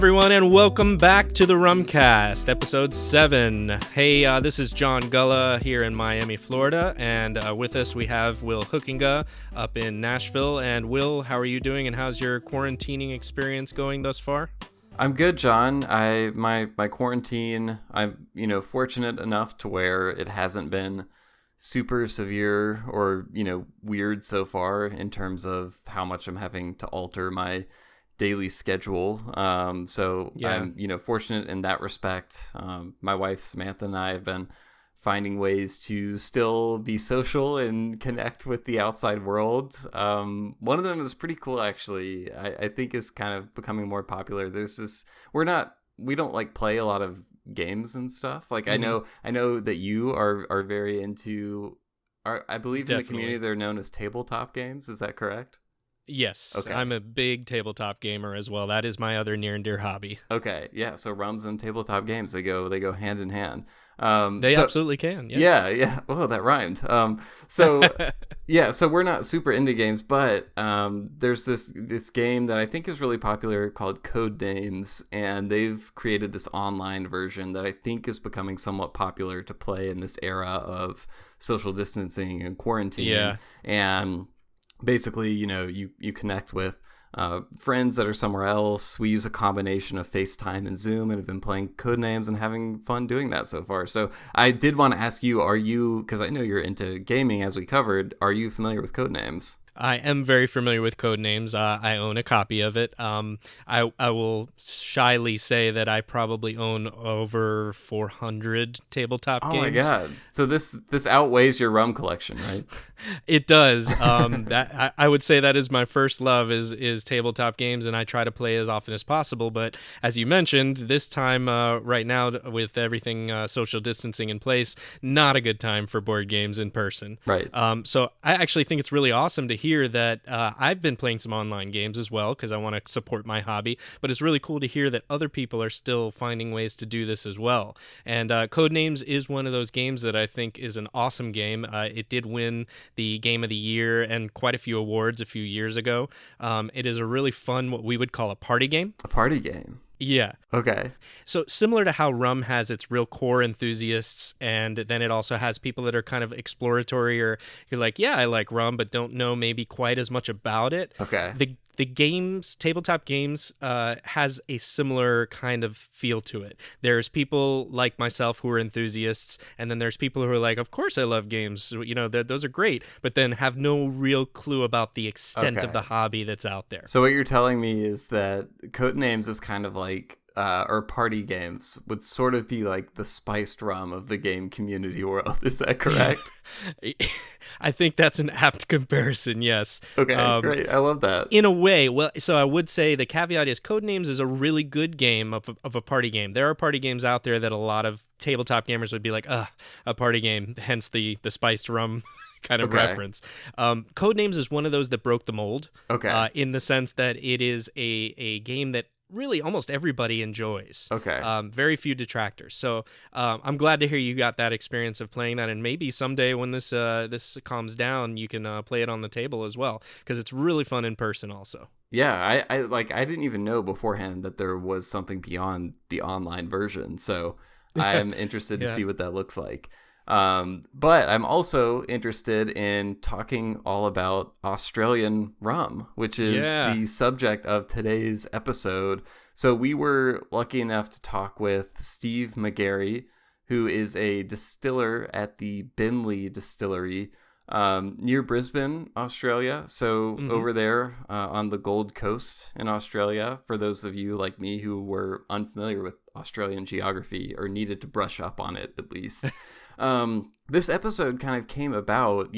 everyone, and welcome back to the Rumcast, episode 7. Hey, this is John Gulla here in Miami, Florida, and with us we have Will Hookinga up in Nashville. And Will, how are you doing, and how's your quarantining experience going thus far? I'm good, John. My quarantine, I'm fortunate enough to where it hasn't been super severe or weird so far in terms of how much I'm having to alter my daily schedule. So Yeah. I'm fortunate in that respect. My wife Samantha and I have been finding ways to still be social and connect with the outside world. One of them is pretty cool, actually. I think is kind of becoming more popular. There's this, we don't like play a lot of games and stuff. Like I know that you are very into, I believe in the community they're known as tabletop games. Is that correct? Yes, okay. I'm a big tabletop gamer as well. That is my other near and dear hobby. Okay, yeah. So rums and tabletop games, they go hand in hand. They absolutely can. Yeah. Oh, that rhymed. So we're not super into games, but there's this game that I think is really popular called Codenames, and they've created this online version that I think is becoming somewhat popular to play in this era of social distancing and quarantine. Yeah. And basically, you connect with friends that are somewhere else. We use a combination of FaceTime and Zoom and have been playing Codenames and having fun doing that so far. So I did want to ask you, because I know you're into gaming as we covered, are you familiar with Codenames? I am very familiar with Codenames. I own a copy of it. I will shyly say that I probably own over 400 tabletop games. Oh my god! So this outweighs your rum collection, right? It does. That I would say that is my first love is tabletop games, and I try to play as often as possible. But as you mentioned, this time right now with everything social distancing in place, not a good time for board games in person. Right. So I actually think it's really awesome to hear that I've been playing some online games as well because I want to support my hobby, but it's really cool to hear that other people are still finding ways to do this as well. And Codenames is one of those games that I think is an awesome game. It did win the Game of the Year and quite a few awards a few years ago. It is a really fun, what we would call a party game. A party game? Yeah. Okay. So similar to how rum has its real core enthusiasts, and then it also has people that are kind of exploratory, or you're like, yeah, I like rum, but don't know maybe quite as much about it. Okay. The games, tabletop games, has a similar kind of feel to it. There's people like myself who are enthusiasts, and then there's people who are like, of course I love games, those are great, but then have no real clue about the extent of the hobby that's out there. So what you're telling me is that Codenames is kind of like, or party games would sort of be like the spiced rum of the game community world. Is that correct? I think that's an apt comparison, yes. Okay, great. I love that. In a way, well, so I would say the caveat is Codenames is a really good game of a party game. There are party games out there that a lot of tabletop gamers would be like, a party game, hence the spiced rum kind of reference. Codenames is one of those that broke the mold. Okay. In the sense that it is a game that really almost everybody enjoys. Okay. Very few detractors. So I'm glad to hear you got that experience of playing that, and maybe someday when this calms down, you can play it on the table as well, because it's really fun in person also. Yeah, I didn't even know beforehand that there was something beyond the online version, so I'm interested to see what that looks like. But I'm also interested in talking all about Australian rum, which is the subject of today's episode. So we were lucky enough to talk with Steve Magarry, who is a distiller at the Beenleigh Distillery near Brisbane, Australia. So over there on the Gold Coast in Australia, for those of you like me who were unfamiliar with Australian geography or needed to brush up on it at least. This episode kind of came about,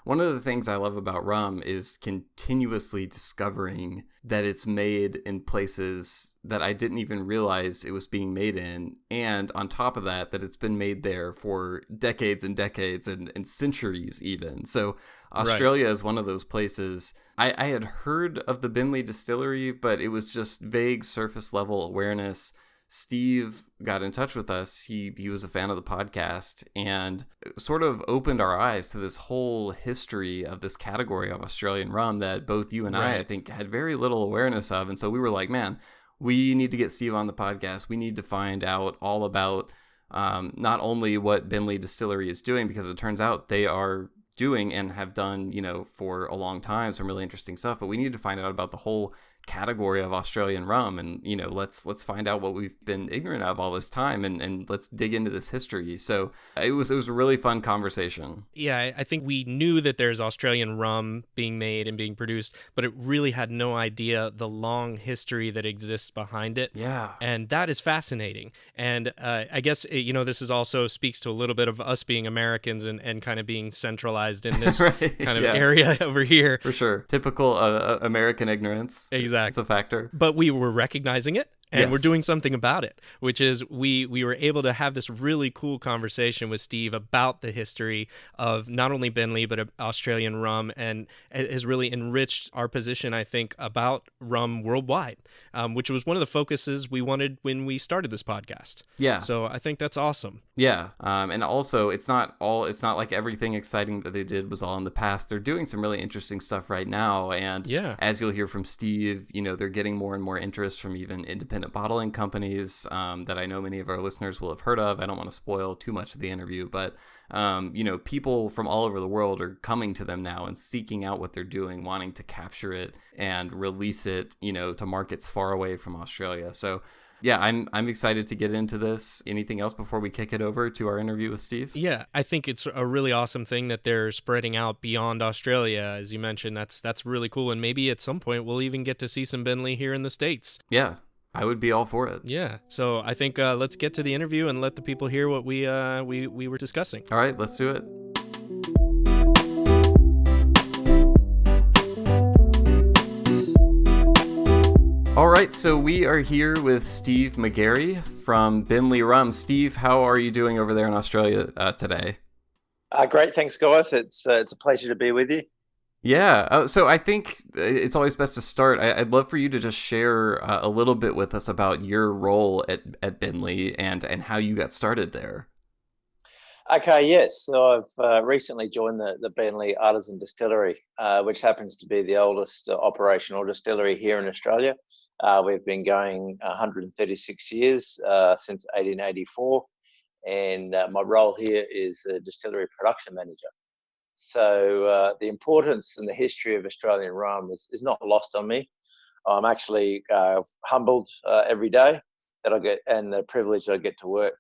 one of the things I love about rum is continuously discovering that it's made in places that I didn't even realize it was being made in. And on top of that it's been made there for decades and decades and centuries even. So Australia is one of those places. I had heard of the Beenleigh Distillery, but it was just vague surface level awareness. Steve got in touch with us. He was a fan of the podcast and sort of opened our eyes to this whole history of this category of Australian rum that both you and I think, had very little awareness of. And so we were like, man, we need to get Steve on the podcast. We need to find out all about not only what Beenleigh Distillery is doing, because it turns out they are doing and have done, for a long time, some really interesting stuff, but we need to find out about the whole category of Australian rum, and let's find out what we've been ignorant of all this time, and let's dig into this history. So it was a really fun conversation. Yeah, I think we knew that there's Australian rum being made and being produced, but it really had no idea the long history that exists behind it. Yeah. And that is fascinating. And I guess, this is also speaks to a little bit of us being Americans and kind of being centralized in this right. kind of area over here. For sure. Typical American ignorance. Exactly. It's a factor. But we were recognizing it. And yes. we're doing something about it, which is we were able to have this really cool conversation with Steve about the history of not only Beenleigh, but Australian rum, and it has really enriched our position, I think, about rum worldwide, which was one of the focuses we wanted when we started this podcast. Yeah. So I think that's awesome. Yeah. And also, it's not like everything exciting that they did was all in the past. They're doing some really interesting stuff right now. And as you'll hear from Steve, they're getting more and more interest from even independent bottling companies that I know many of our listeners will have heard of. I don't want to spoil too much of the interview, but people from all over the world are coming to them now and seeking out what they're doing, wanting to capture it and release it, to markets far away from Australia. So yeah, I'm excited to get into this. Anything else before we kick it over to our interview with Steve? Yeah, I think it's a really awesome thing that they're spreading out beyond Australia. As you mentioned, that's really cool. And maybe at some point we'll even get to see some Beenleigh here in the States. Yeah. I would be all for it. Yeah. So I think let's get to the interview and let the people hear what we were discussing. All right, let's do it. All right, so we are here with Steve Magarry from Beenleigh Rum. Steve, how are you doing over there in Australia today? Great, thanks, guys. It's a pleasure to be with you. Yeah. So I think it's always best to start. I'd love for you to just share a little bit with us about your role at Beenleigh and how you got started there. Okay, yes. So I've recently joined the Beenleigh Artisan Distillery, which happens to be the oldest operational distillery here in Australia. We've been going 136 years since 1884, and my role here is the distillery production manager. So the importance and the history of Australian rum is not lost on me. I'm actually humbled every day that I get, and the privilege that I get to work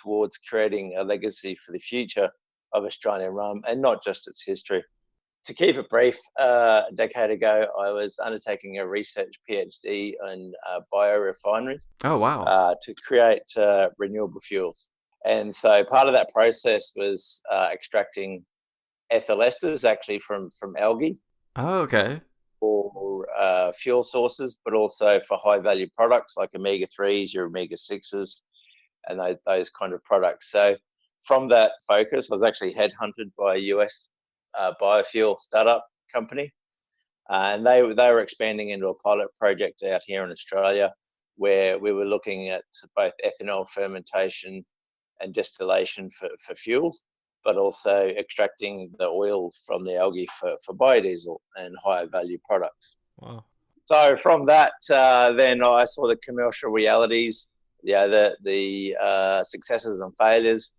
towards creating a legacy for the future of Australian rum, and not just its history. To keep it brief, a decade ago, I was undertaking a research PhD in biorefinery. Oh, wow. To create renewable fuels. And so part of that process was extracting ethyl esters, actually from algae. Oh, okay. For fuel sources, but also for high value products like omega-3s, your omega-6s, and those kind of products. So from that focus, I was actually headhunted by a US biofuel startup company, and they were expanding into a pilot project out here in Australia, where we were looking at both ethanol fermentation and distillation for fuels, but also extracting the oil from the algae for biodiesel and higher value products. Wow. So from that, then I saw the commercial realities, the successes and failures.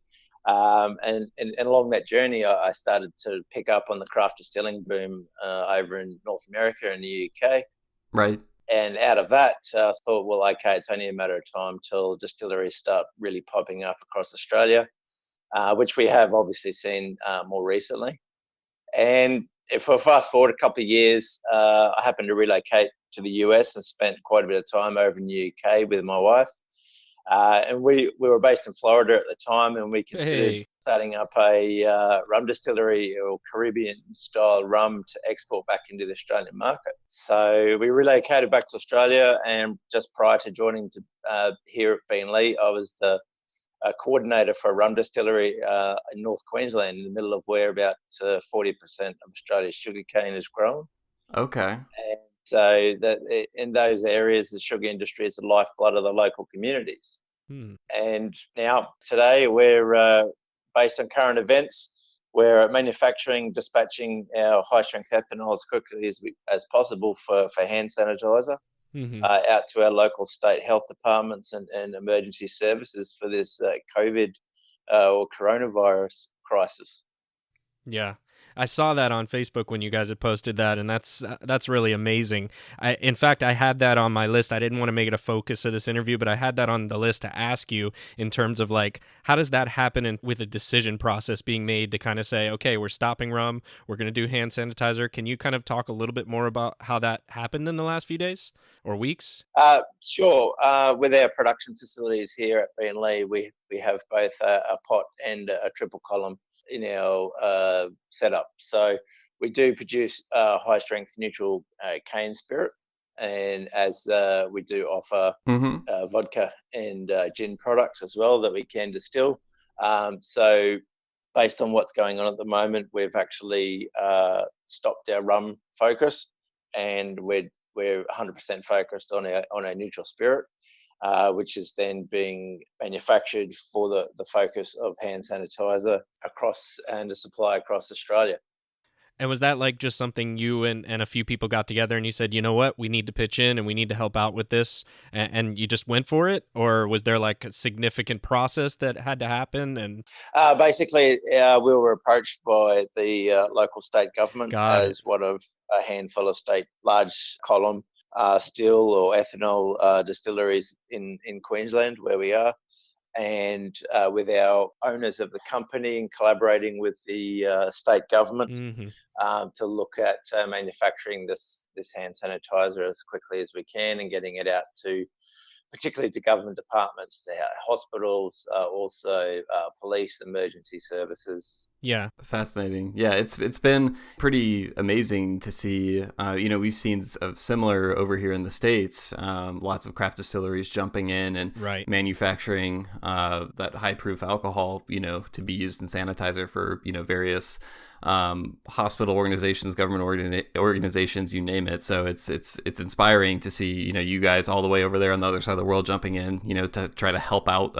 And along that journey, I started to pick up on the craft distilling boom over in North America and the UK. Right. And out of that, I thought, well, okay, it's only a matter of time till distilleries start really popping up across Australia, which we have obviously seen more recently. And if I fast forward a couple of years, I happened to relocate to the US and spent quite a bit of time over in the UK with my wife. And we were based in Florida at the time, and we considered starting up a rum distillery or Caribbean-style rum to export back into the Australian market. So we relocated back to Australia, and just prior to joining here at Beenleigh, I was the coordinator for a rum distillery in North Queensland, in the middle of where about 40% of Australia's sugarcane is grown. Okay. And so that in those areas, the sugar industry is the lifeblood of the local communities. And now today we're based on current events. We're manufacturing, dispatching our high-strength ethanol as quickly as possible for hand sanitizer. out to our local state health departments and emergency services for this COVID or coronavirus crisis. Yeah. I saw that on Facebook when you guys had posted that, and that's really amazing. In fact, I had that on my list. I didn't want to make it a focus of this interview, but I had that on the list to ask you in terms of like, how does that happen with a decision process being made to kind of say, okay, we're stopping rum, we're going to do hand sanitizer. Can you kind of talk a little bit more about how that happened in the last few days or weeks? Sure. With our production facilities here at Beenleigh, we have both a pot and a triple column in our setup. So we do produce high strength neutral cane spirit, and as we do offer vodka and gin products as well that we can distill. So based on what's going on at the moment, we've actually stopped our rum focus, and we're 100% focused on our neutral spirit, which is then being manufactured for the focus of hand sanitizer across and a supply across Australia. And was that like just something you and a few people got together and you said, you know what, we need to pitch in and we need to help out with this, and you just went for it? Or was there like a significant process that had to happen? And basically, we were approached by the local state government as one of a handful of state large column still or ethanol distilleries in Queensland, where we are, and with our owners of the company and collaborating with the state government to look at manufacturing this hand sanitizer as quickly as we can and getting it out to particularly to government departments, hospitals, also police, emergency services. Yeah. Fascinating. Yeah, it's been pretty amazing to see. We've seen similar over here in the States, lots of craft distilleries jumping in and manufacturing that high proof alcohol, to be used in sanitizer for, various hospital organizations, government organizations, you name it. So it's inspiring to see, you guys all the way over there on the other side of the world jumping in, to try to help out,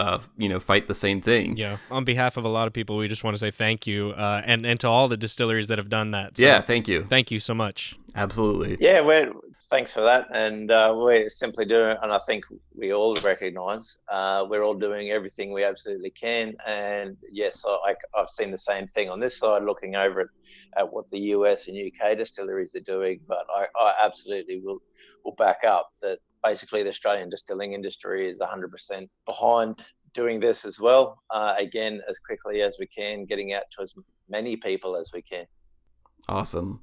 fight the same thing. Yeah. On behalf of a lot of people, we just want to say thank you. And to all the distilleries that have done that. So yeah, thank you. Thank you so much. Absolutely. Yeah, thanks for that. And we're simply doing, and I think we all recognize, we're all doing everything we absolutely can. And yes, I've seen the same thing on this side, looking over at what the US and UK distilleries are doing. But I absolutely will back up that basically the Australian distilling industry is 100% behind doing this as well. Again, as quickly as we can, getting out to as many people as we can. Awesome.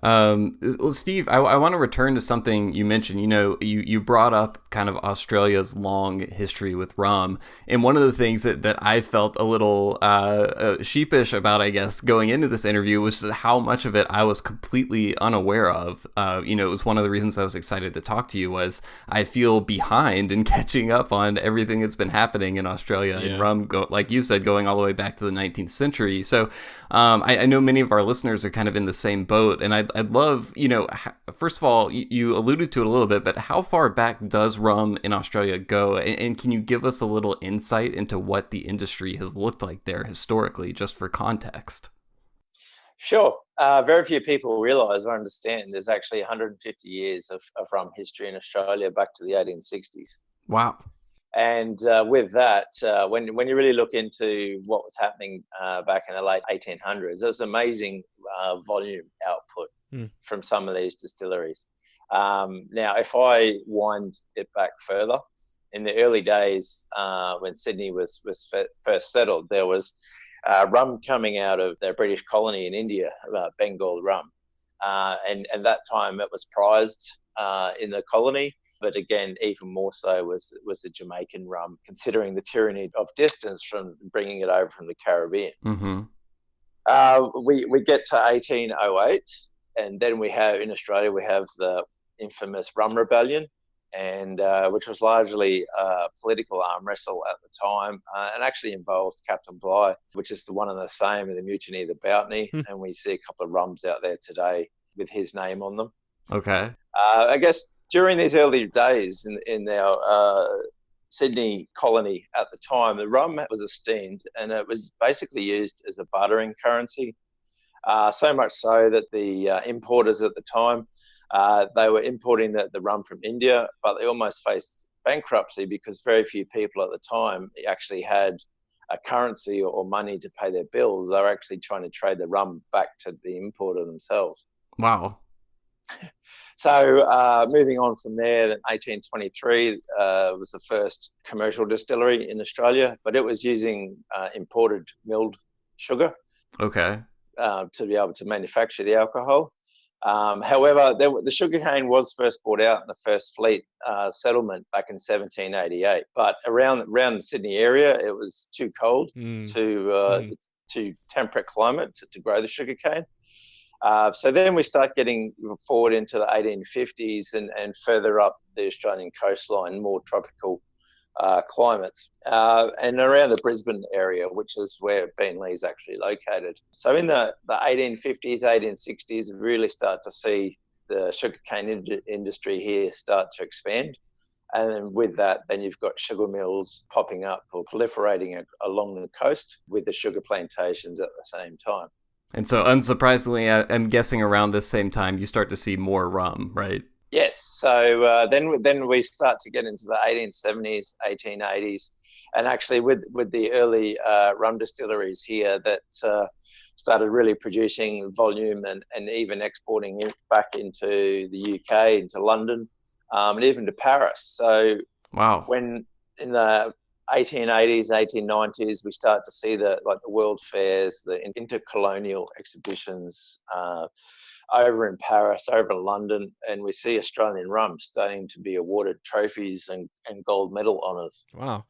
Well, Steve, I want to return to something you mentioned. You brought up kind of Australia's long history with rum, and one of the things that I felt a little sheepish about, I guess, going into this interview was how much of it I was completely unaware of. It was one of the reasons I was excited to talk to you. Was I feel behind in catching up on everything that's been happening in Australia and rum, like you said, going all the way back to the 19th century. So I know many of our listeners are kind of in the same boat, and I'd love, first of all, you alluded to it a little bit, but how far back does rum in Australia go? And can you give us a little insight into what the industry has looked like there historically, just for context? Sure. Very few people realise or understand there's actually 150 years of rum history in Australia back to the 1860s. Wow. And with that, when you really look into what was happening back in the late 1800s, there was amazing volume output from some of these distilleries. Now, if I wind it back further, in the early days when Sydney was first settled, there was rum coming out of the British colony in India, Bengal rum. And at that time, it was prized in the colony. But again, even more so was the Jamaican rum, considering the tyranny of distance from bringing it over from the Caribbean. We get to 1808, and then we have in Australia the infamous Rum Rebellion, and which was largely a political arm wrestle at the time, and actually involved Captain Bligh, which is the one and the same in the Mutiny of the Botany, and we see a couple of rums out there today with his name on them. Okay. I guess during these early days in our Sydney colony at the time, the rum was esteemed, and it was basically used as a bartering currency. So much so that the importers at the time They were importing the rum from India, but they almost faced bankruptcy because very few people at the time actually had a currency or money to pay their bills. They were actually trying to trade the rum back to the importer themselves. Wow. So moving on from there, 1823 was the first commercial distillery in Australia, but it was using imported milled sugar. Okay. To be able to manufacture the alcohol. However, the sugarcane was first brought out in the first fleet settlement back in 1788. But around the Sydney area, it was too cold to temperate climate to grow the sugarcane. So then we start getting forward into the 1850s and further up the Australian coastline, more tropical climates, and around the Brisbane area, which is where Beenleigh is actually located. So in the 1850s, 1860s, we really start to see the sugarcane industry here start to expand. And then with that, then you've got sugar mills popping up or proliferating along the coast with the sugar plantations at the same time. And so, unsurprisingly, I'm guessing around this same time, you start to see more rum, right? Yes. So then we start to get into the 1870s, 1880s, and actually with the early rum distilleries here that started really producing volume and even exporting it back into the UK, into London, and even to Paris. So wow. When in the 1880s, 1890s, we start to see the world fairs, the intercolonial exhibitions over in Paris, over in London, and we see Australian rum starting to be awarded trophies and gold medal honours. Wow.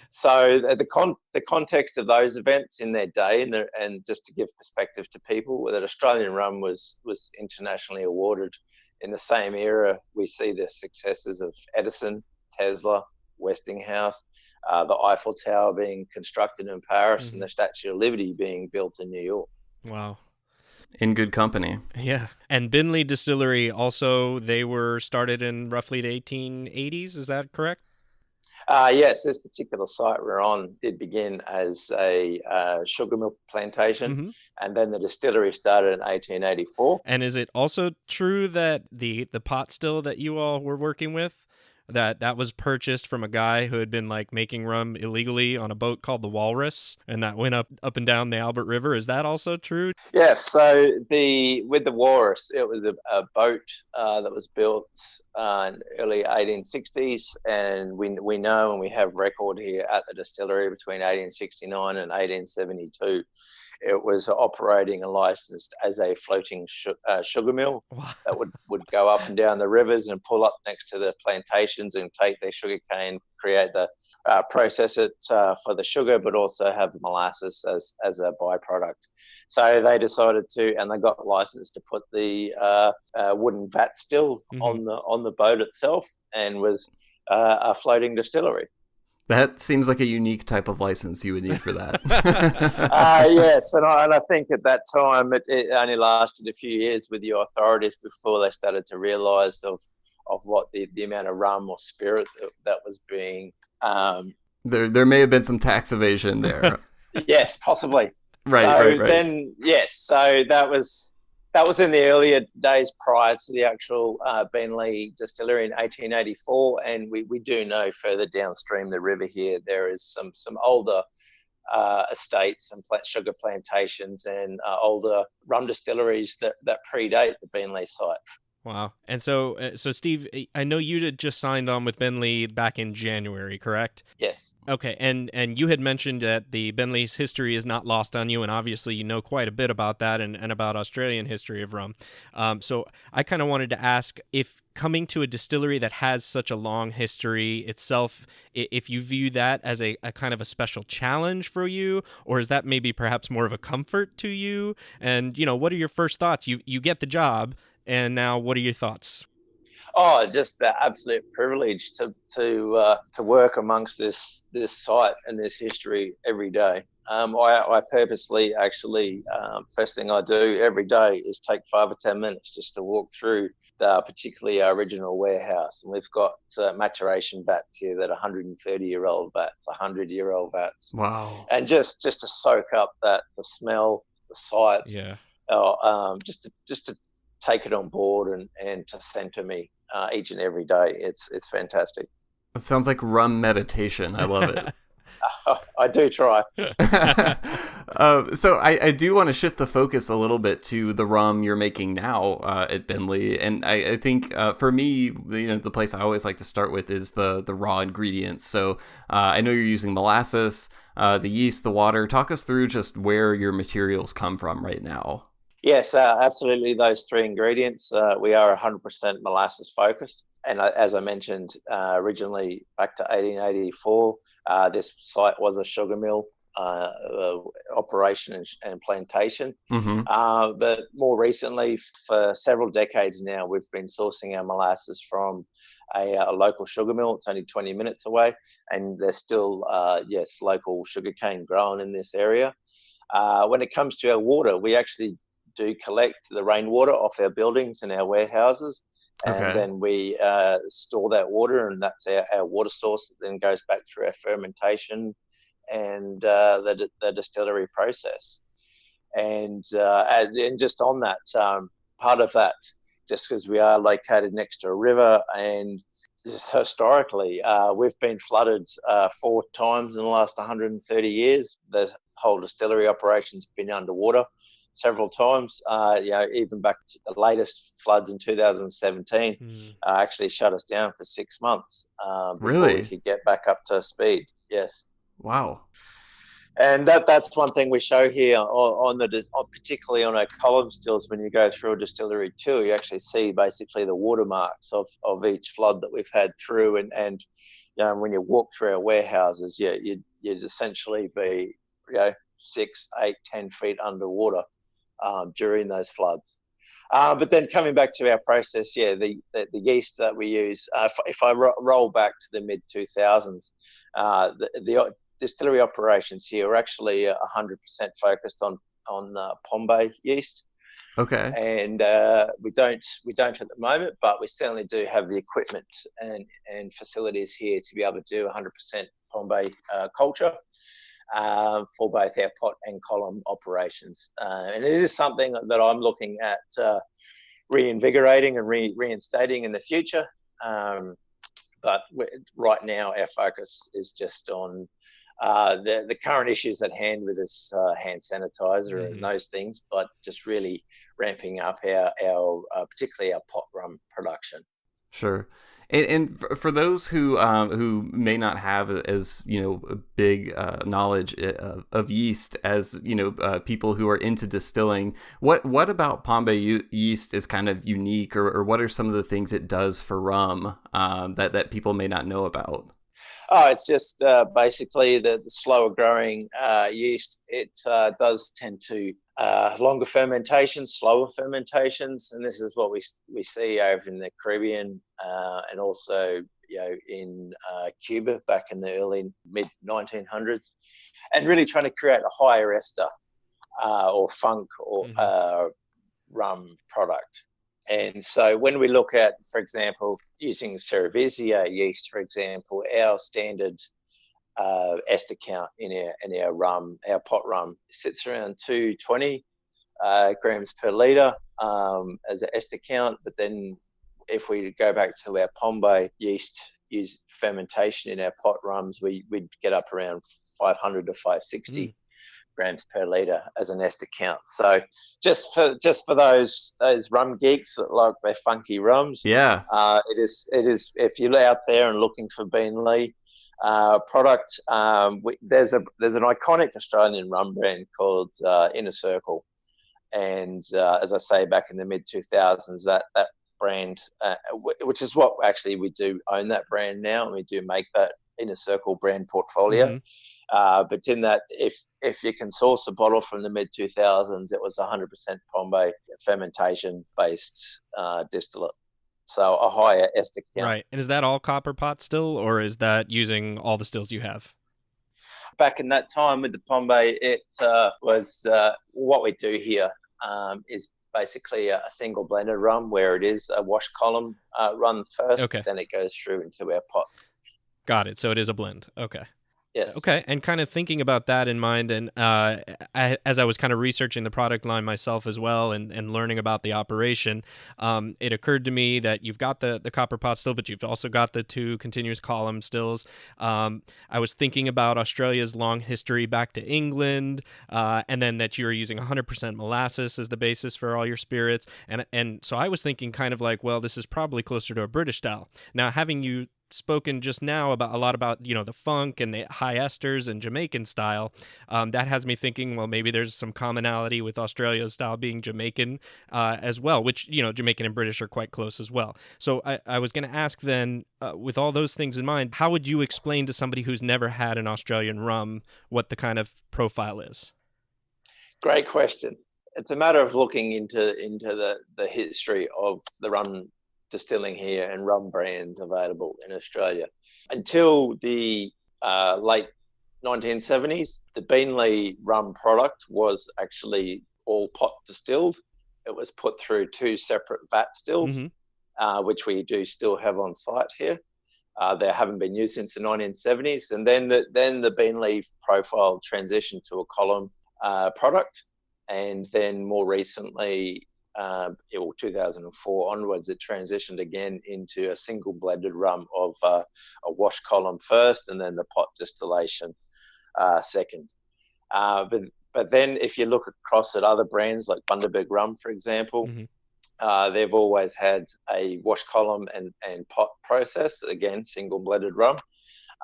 So the context of those events in their day, and just to give perspective to people, that Australian rum was internationally awarded in the same era. We see the successes of Edison, Tesla, Westinghouse, the Eiffel Tower being constructed in Paris, and the Statue of Liberty being built in New York. Wow. In good company. Yeah. And Beenleigh Distillery also, they were started in roughly the 1880s, is that correct? Yes, this particular site we're on did begin as a sugar milk plantation, and then the distillery started in 1884. And is it also true that the pot still that you all were working with, that was purchased from a guy who had been making rum illegally on a boat called the Walrus, and that went up and down the Albert River? Is that also true? Yes. So with the Walrus, it was a boat that was built in early 1860s, and we know and we have record here at the distillery between 1869 and 1872. It was operating and licensed as a floating sugar mill that would go up and down the rivers and pull up next to the plantations and take their sugar cane, create the process it for the sugar, but also have the molasses as a byproduct. So they decided to, and they got licensed to put the wooden vat still on the boat itself, and was a floating distillery. That seems like a unique type of license you would need for that. Yes, and I think at that time it only lasted a few years with the authorities before they started to realise of what the amount of rum or spirit that was being. There may have been some tax evasion there. Yes, possibly. Right. Then so that was in the earlier days prior to the actual Beenleigh Distillery in 1884, and we do know further downstream the river here there is some older estates and sugar plantations and older rum distilleries that predate the Beenleigh site. Wow. And so Steve, I know you had just signed on with Beenleigh back in January, correct? Yes. Okay, and you had mentioned that the Beenleigh's history is not lost on you, and obviously you know quite a bit about that and about Australian history of rum. So I kind of wanted to ask if coming to a distillery that has such a long history itself, if you view that as a kind of a special challenge for you, or is that maybe perhaps more of a comfort to you? And, what are your first thoughts? You get the job, and now what are your thoughts? Oh, just the absolute privilege to work amongst this site and this history every day. I purposely actually first thing I do every day is take 5 or 10 minutes just to walk through particularly our original warehouse, and we've got maturation vats here that are 130-year-old vats, 100-year-old vats. Wow! And just to soak up the smell, the sights. Yeah. Just to take it on board and to send to me each and every day. It's fantastic. It sounds like rum meditation. I love it. I do try. So I do want to shift the focus a little bit to the rum you're making now at Beenleigh, and I think for me, the place I always like to start with is the raw ingredients. So I know you're using molasses, the yeast, the water. Talk us through just where your materials come from right now. Yes, absolutely. Those three ingredients. We are 100% molasses focused. And as I mentioned, originally back to 1884, this site was a sugar mill operation and plantation. Mm-hmm. But more recently, for several decades now, we've been sourcing our molasses from a local sugar mill. It's only 20 minutes away, and there's still, local sugarcane grown in this area. When it comes to our water, we actually do collect the rainwater off our buildings and our warehouses. And then we store that water, and that's our water source that then goes back through our fermentation and the distillery process. And just on that, part of that, just because we are located next to a river, and just historically, we've been flooded 4 times in the last 130 years. The whole distillery operation's been underwater several times. Even back to the latest floods in 2017, actually shut us down for 6 months before we could get back up to speed. Yes. Wow. And that's one thing we show here particularly on our column stills. When you go through a distillery tour, you actually see basically the watermarks of each flood that we've had through. And when you walk through our warehouses, you'd essentially be 6, 8, 10 feet underwater during those floods. But then coming back to our process, the yeast that we use, if I roll back to the mid-2000s, the distillery operations here are actually 100% focused on Bombay yeast. Okay. And we don't at the moment, but we certainly do have the equipment and facilities here to be able to do 100% Bombay culture for both our pot and column operations. And it is something that I'm looking at reinvigorating and reinstating in the future. But right now, our focus is just on the current issues at hand with this hand sanitizer and those things, but just really ramping up our particularly our pot rum production. Sure. And for those who may not have as big knowledge of yeast as people who are into distilling, what about Bombay yeast is kind of unique, or what are some of the things it does for rum that people may not know about? Oh, it's just basically the slower growing yeast. It does tend to longer fermentations, slower fermentations, and this is what we see over in the Caribbean and also in Cuba back in the early mid 1900s, and really trying to create a higher ester or funk or rum product. And so when we look at, for example, using Cerevisiae yeast, for example, our standard ester count in our rum, our pot rum, sits around 220 grams per litre as an ester count. But then if we go back to our Bombay yeast, use fermentation in our pot rums, we'd get up around 500 to 560 grams per litre as an ester count. So just for those rum geeks that like their funky rums, it is if you're out there and looking for Beenleigh product, there's an iconic Australian rum brand called Inner Circle, and as I say, back in the mid 2000s, that brand, which is what actually we do own that brand now, and we do make that Inner Circle brand portfolio. But in that, if you can source a bottle from the mid 2000s, it was 100% Bombay fermentation based distillate, so a higher ester count. Right, and is that all copper pot still, or is that using all the stills you have? Back in that time with the Bombay, it was what we do here is basically a single blended rum, where it is a wash column run first, then it goes through into our pot. Got it. So it is a blend. Okay. Yes. Okay, and kind of thinking about that in mind, and as I was kind of researching the product line myself as well, and learning about the operation, it occurred to me that you've got the copper pot still, but you've also got the two continuous column stills. I was thinking about Australia's long history back to England, and then that you're using 100% molasses as the basis for all your spirits, and so I was thinking kind of like, well, this is probably closer to a British style. Now, having you spoken just now about a lot about the funk and the high esters and Jamaican style, that has me thinking, well, maybe there's some commonality with Australia's style being Jamaican as well, which Jamaican and British are quite close as well. So I was going to ask then, with all those things in mind, how would you explain to somebody who's never had an Australian rum what the kind of profile is? Great question. It's a matter of looking into the history of the rum distilling here and rum brands available in Australia. Until the late 1970s, the Beenleigh rum product was actually all pot distilled. It was put through two separate vat stills, which we do still have on site here. They haven't been used since the 1970s. And then the Beenleigh profile transitioned to a column product. And then more recently, 2004 onwards, it transitioned again into a single blended rum of a wash column first, and then the pot distillation second. But then, if you look across at other brands like Bundaberg Rum, for example, they've always had a wash column and pot process, again single blended rum.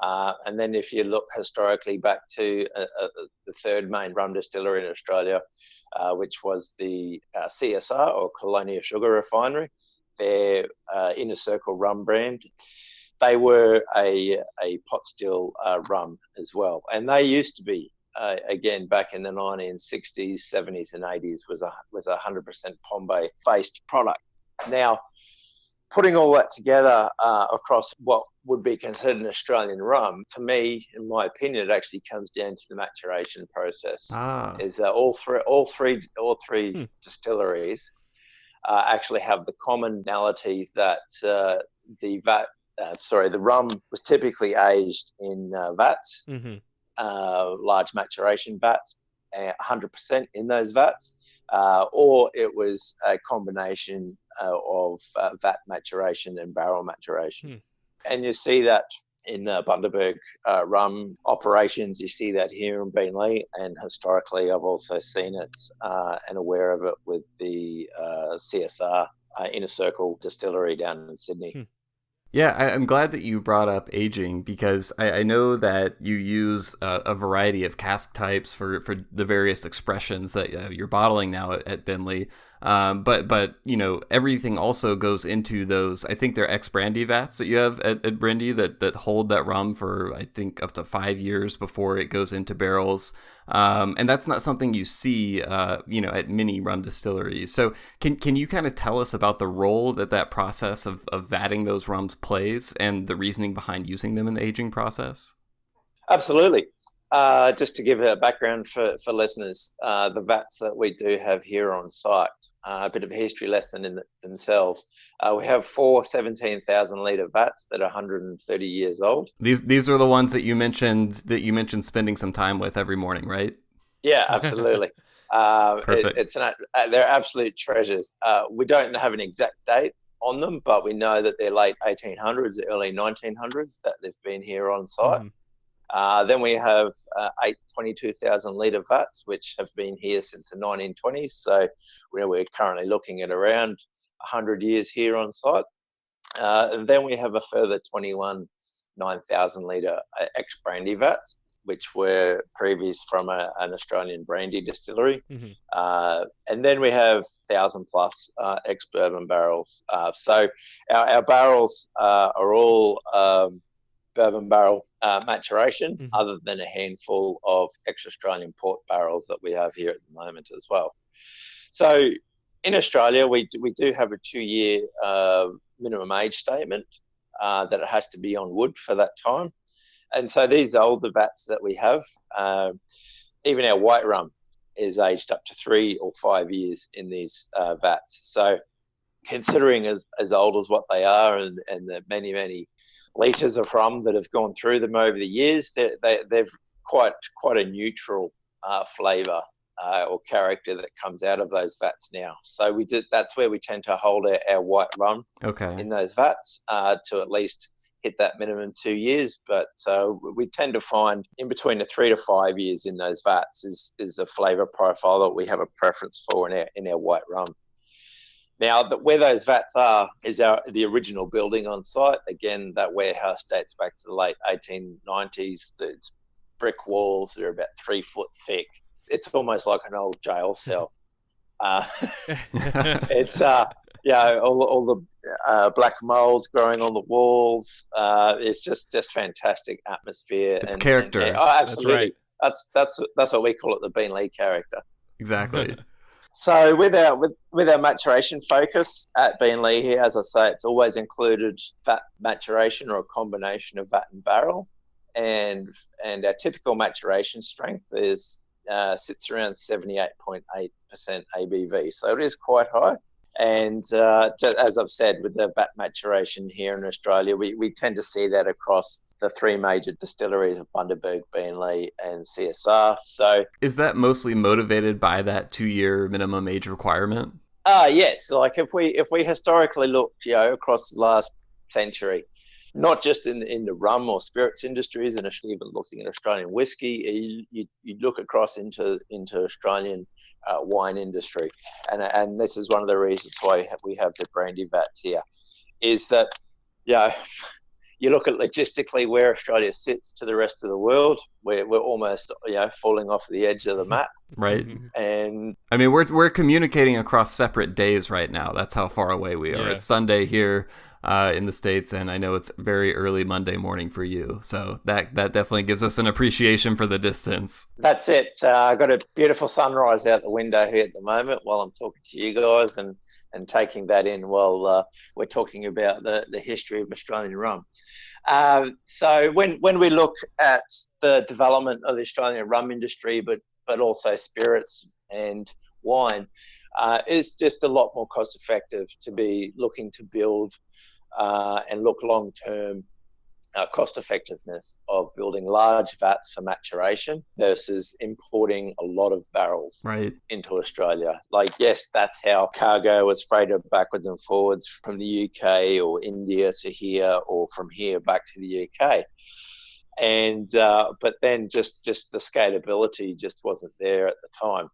And then, if you look historically back to the third main rum distillery in Australia, which was the CSR, or Colonial Sugar Refinery, their Inner Circle rum brand, they were a pot still rum as well. And they used to be, again, back in the 1960s, 70s and 80s, was a 100% Pombe-based product. Now, putting all that together across what would be considered an Australian rum, to me, in my opinion, it actually comes down to the maturation process. Is all three distilleries actually have the commonality that the rum was typically aged in vats, large maturation vats, 100% in those vats. Or it was a combination of vat maturation and barrel maturation. And you see that in the Bundaberg rum operations. You see that here in Beenleigh, and historically I've also seen it and aware of it with the CSR Inner Circle Distillery down in Sydney. Yeah, I'm glad that you brought up aging, because I know that you use a variety of cask types for the various expressions that you're bottling now at Beenleigh. But everything also goes into those, I think they're ex-brandy vats that you have at Brindy that hold that rum for, I think, up to 5 years before it goes into barrels. And that's not something you see, at many rum distilleries. So can you kind of tell us about the role that process of vatting those rums plays, and the reasoning behind using them in the aging process? Absolutely. Just to give a background for listeners, the vats that we do have here on site, a bit of a history lesson in themselves. We have 4 17,000-litre vats that are 130 years old. These are the ones that you mentioned spending some time with every morning, right? Yeah, absolutely. Perfect. They're absolute treasures. We don't have an exact date on them, but we know that they're late 1800s, early 1900s that they've been here on site. Then we have 8 22,000-litre vats, which have been here since the 1920s. So we're currently looking at around 100 years here on site. And then we have a further 21 9,000-litre ex-brandy vats, which were previous from an Australian brandy distillery. And then we have 1,000+ ex-bourbon barrels. So our barrels are all bourbon barrel maturation, other than a handful of ex-Australian port barrels that we have here at the moment as well. So in Australia, we do have a 2-year minimum age statement that it has to be on wood for that time. And so these older vats that we have, even our white rum is aged up to 3 or 5 years in these vats. So considering as old as what they are, and the many litres of rum that have gone through them over the years. They've quite a neutral flavour or character that comes out of those vats now. So that's where we tend to hold our white rum in those vats to at least hit that minimum 2 years. But we tend to find in between the 3 to 5 years in those vats is a flavour profile that we have a preference for in our white rum. Now, where those vats are is the original building on site. Again, that warehouse dates back to the late 1890s. It's brick walls. They're about 3 foot thick. It's almost like an old jail cell. It's all the black molds growing on the walls. It's just fantastic atmosphere. It's character. Absolutely. That's right. That's what we call it, the Beenleigh character. Exactly. So with our maturation focus at Beenleigh here, as I say, it's always included vat maturation or a combination of vat and barrel, and our typical maturation strength sits around 78.8% ABV, so it is quite high. And as I've said, with the vat maturation here in Australia, we tend to see that across the 3 major distilleries of Bundaberg, Beenleigh, and CSR. So, is that mostly motivated by that 2-year minimum age requirement? Yes. Like if we historically looked, across the last century, not just in the rum or spirits industries, and even looking at Australian whiskey, you look across into Australian wine industry, and this is one of the reasons why we have the brandy vats here, is that you look at logistically where Australia sits to the rest of the world. We're almost falling off the edge of the map, right? And I mean, we're communicating across separate days right now. That's how far away we are. It's Sunday here in the States, and I know it's very early Monday morning for you. So that definitely gives us an appreciation for the distance. That's it. I got a beautiful sunrise out the window here at the moment while I'm talking to you guys, and taking that in while we're talking about the history of Australian rum. So when we look at the development of the Australian rum industry, but also spirits and wine, it's just a lot more cost effective to be looking to build and look long term cost effectiveness of building large vats for maturation versus importing a lot of barrels into Australia. Like, yes, that's how cargo was freighted backwards and forwards from the UK or India to here, or from here back to the UK. And but then just the scalability just wasn't there at the time.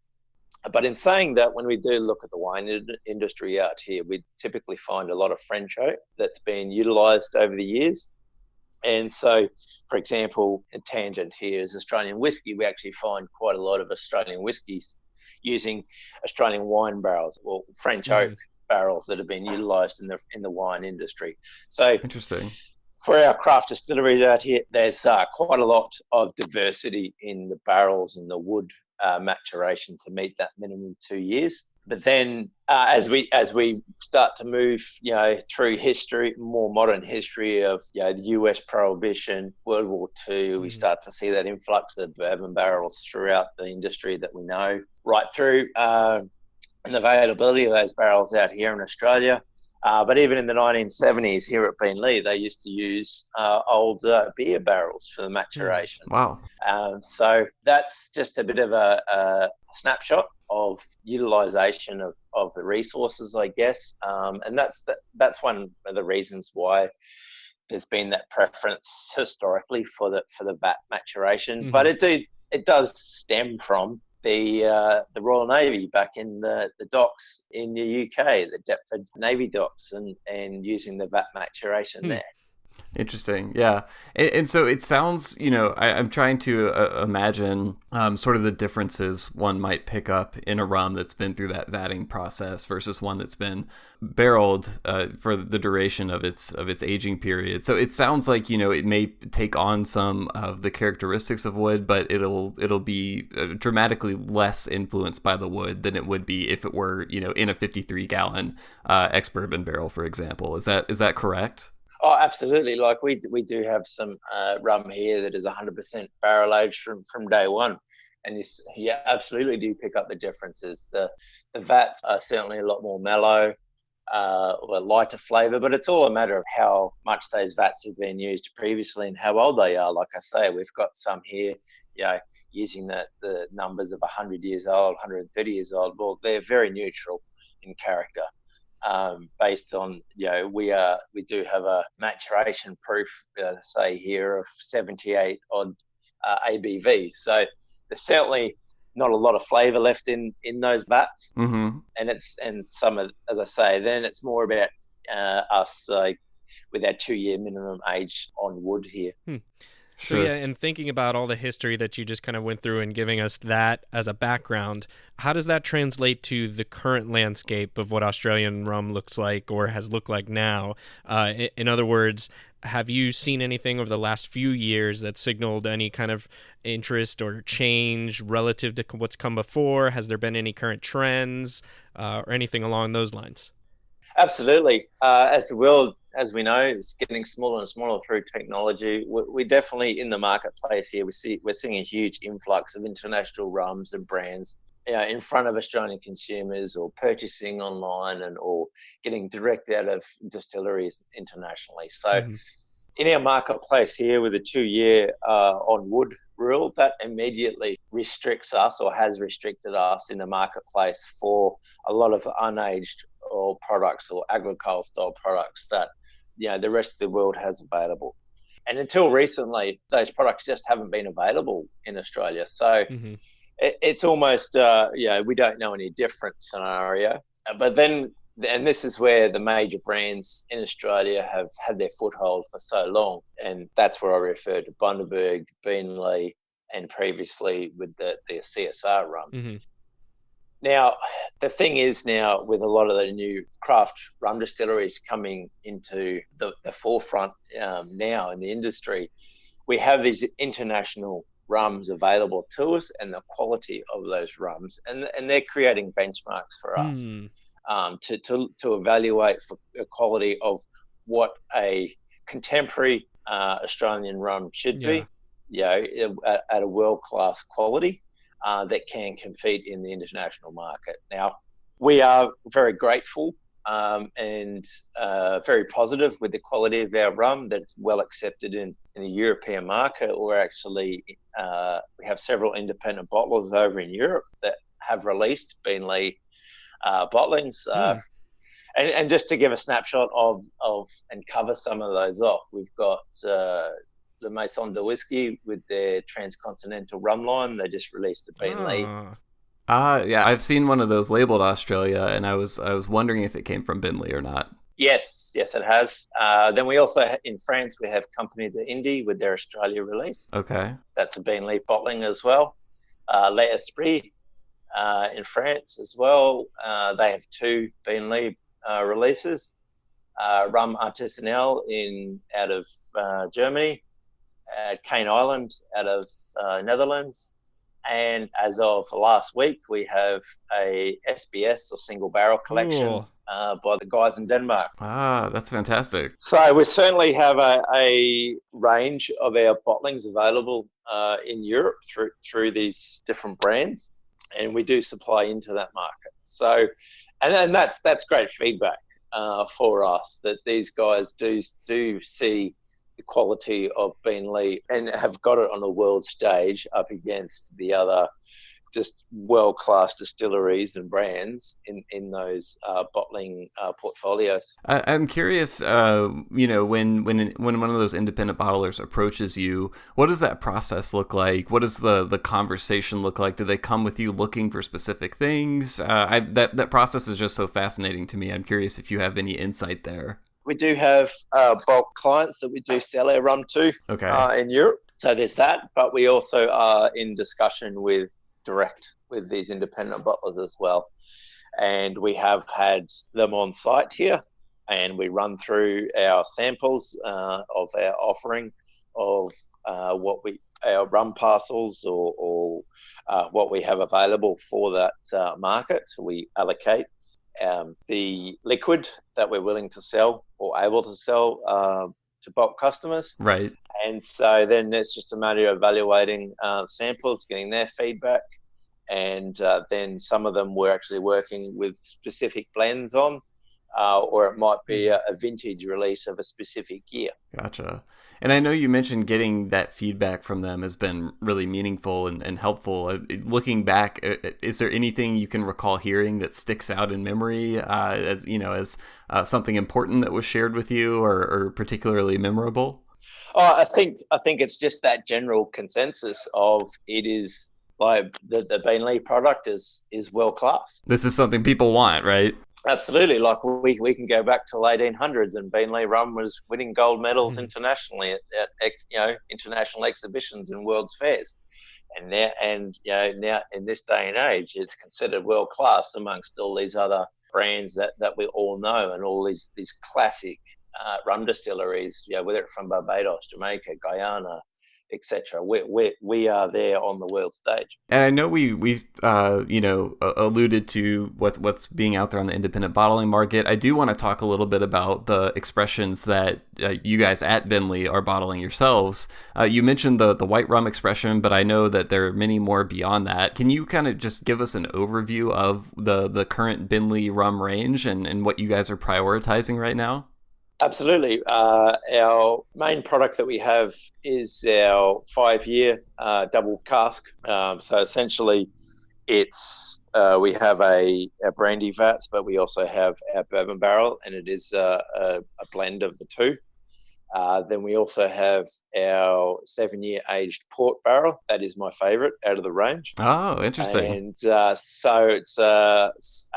But in saying that, when we do look at the wine industry out here, we typically find a lot of French oak that's been utilised over the years. And so, for example, a tangent here is Australian whiskey. We actually find quite a lot of Australian whiskies using Australian wine barrels, or French oak barrels that have been utilised in the wine industry. So interesting. For our craft distilleries out here, there's quite a lot of diversity in the barrels and the wood maturation to meet that minimum 2 years. But then as we start to move, through history, more modern history of the US prohibition, World War II, we start to see that influx of bourbon barrels throughout the industry that we know, right through and the availability of those barrels out here in Australia. But even in the 1970s here at Beenleigh, they used to use old beer barrels for the maturation. Wow. So that's just a bit of a snapshot of utilisation of the resources, I guess. And that's one of the reasons why there's been that preference historically for the vat maturation. But it does stem from the Royal Navy back in the docks in the UK, the Deptford Navy docks, and using the vat maturation there. Interesting. Yeah. And so it sounds, I'm trying to imagine sort of the differences one might pick up in a rum that's been through that vatting process versus one that's been barreled for the duration of its aging period. So it sounds like, it may take on some of the characteristics of wood, but it'll be dramatically less influenced by the wood than it would be if it were, in a 53-gallon ex-bourbon barrel, for example. Is that correct? Oh, absolutely. Like we do have some rum here that is 100% barrel aged from day one. And you absolutely do pick up the differences. The vats are certainly a lot more mellow. or lighter flavour, but it's all a matter of how much those vats have been used previously and how old they are. Like I say, we've got some here, using the numbers of 100 years old, 130 years old. Well, they're very neutral in character, based on, we do have a maturation proof, say here, of 78 odd ABV. So there's certainly not a lot of flavour left in those vats, and some of, as I say, then it's more about us with our 2-year minimum age on wood here. Sure. So yeah, and thinking about all the history that you just kind of went through and giving us that as a background, how does that translate to the current landscape of what Australian rum looks like or has looked like now? In other words, have you seen anything over the last few years that signaled any kind of interest or change relative to what's come before? Has there been any current trends or anything along those lines? Absolutely. As the world, as we know, is getting smaller and smaller through technology, we're definitely in the marketplace here. We're seeing a huge influx of international rums and brands, in front of Australian consumers, or purchasing online or getting direct out of distilleries internationally. So in our marketplace here, with a 2-year on wood rule, that immediately restricts us, or has restricted us in the marketplace for a lot of unaged or products or agricole style products that the rest of the world has available. And until recently, those products just haven't been available in Australia. So it's almost we don't know any different scenario. But then, and this is where the major brands in Australia have had their foothold for so long, and that's where I refer to Bundaberg, Beenleigh, and previously with the CSR rum. Now, the thing is, now with a lot of the new craft rum distilleries coming into the forefront now in the industry, we have these international rums available to us, and the quality of those rums, and they're creating benchmarks for us to evaluate for the quality of what a contemporary Australian rum should be, at a world-class quality. That can compete in the international market. Now, we are very grateful and very positive with the quality of our rum, that it's well accepted in the European market. We're actually, we have several independent bottlers over in Europe that have released Beenleigh Bottlings. And just to give a snapshot of and cover some of those off, we've got the Maison de Whiskey with their Transcontinental rum line. They just released the Beenleigh. Yeah, I've seen one of those labeled Australia, and I was wondering if it came from Beenleigh or not. Yes, it has. Then we also, in France, we have Compagnie d'Indy with their Australia release. Okay. That's a Beenleigh bottling as well. L'Esprit in France as well. They have 2 Beenleigh releases. Rum Artisanal out of Germany. Cane Island out of Netherlands, and as of last week, we have a SBS, or single barrel collection, by the guys in Denmark. That's fantastic. So we certainly have a range of our bottlings available in Europe through these different brands, and we do supply into that market. So, and that's great feedback for us, that these guys do see the quality of Beenleigh and have got it on a world stage up against the other just world-class distilleries and brands in those bottling portfolios. I'm curious, when one of those independent bottlers approaches you, what does that process look like? What does the conversation look like? Do they come with you looking for specific things? That process is just so fascinating to me. I'm curious if you have any insight there. We do have bulk clients that we do sell our rum to in Europe. So there's that. But we also are in discussion direct with these independent bottlers as well. And we have had them on site here, and we run through our samples of our offering of our rum parcels or what we have available for that market. So we allocate the liquid that we're willing to sell or able to sell to bulk customers. Right. And so then it's just a matter of evaluating samples, getting their feedback. And then some of them we're actually working with specific blends on or it might be a vintage release of a specific year. Gotcha. And I know you mentioned getting that feedback from them has been really meaningful and helpful. Looking back, is there anything you can recall hearing that sticks out in memory as something important that was shared with you or particularly memorable? Oh, I think it's just that general consensus of it is like the Beenleigh product is world class. This is something people want, right? Absolutely. Like we can go back to the 1800s, and Beenleigh rum was winning gold medals internationally at international exhibitions and world's fairs. And now in this day and age, it's considered world class amongst all these other brands that we all know, and all these classic rum distilleries, whether it's from Barbados, Jamaica, Guyana, etc. We are there on the world stage. And I know we've alluded to what's being out there on the independent bottling market. I do want to talk a little bit about the expressions that you guys at Beenleigh are bottling yourselves. You mentioned the white rum expression, but I know that there are many more beyond that. Can you kind of just give us an overview of the current Beenleigh rum range and what you guys are prioritizing right now? Absolutely. Our main product that we have is our 5-year double cask. So essentially, it's we have a brandy vats, but we also have our bourbon barrel, and it is a blend of the two. Then we also have our 7-year aged port barrel. That is my favourite out of the range. Oh, interesting. And so it's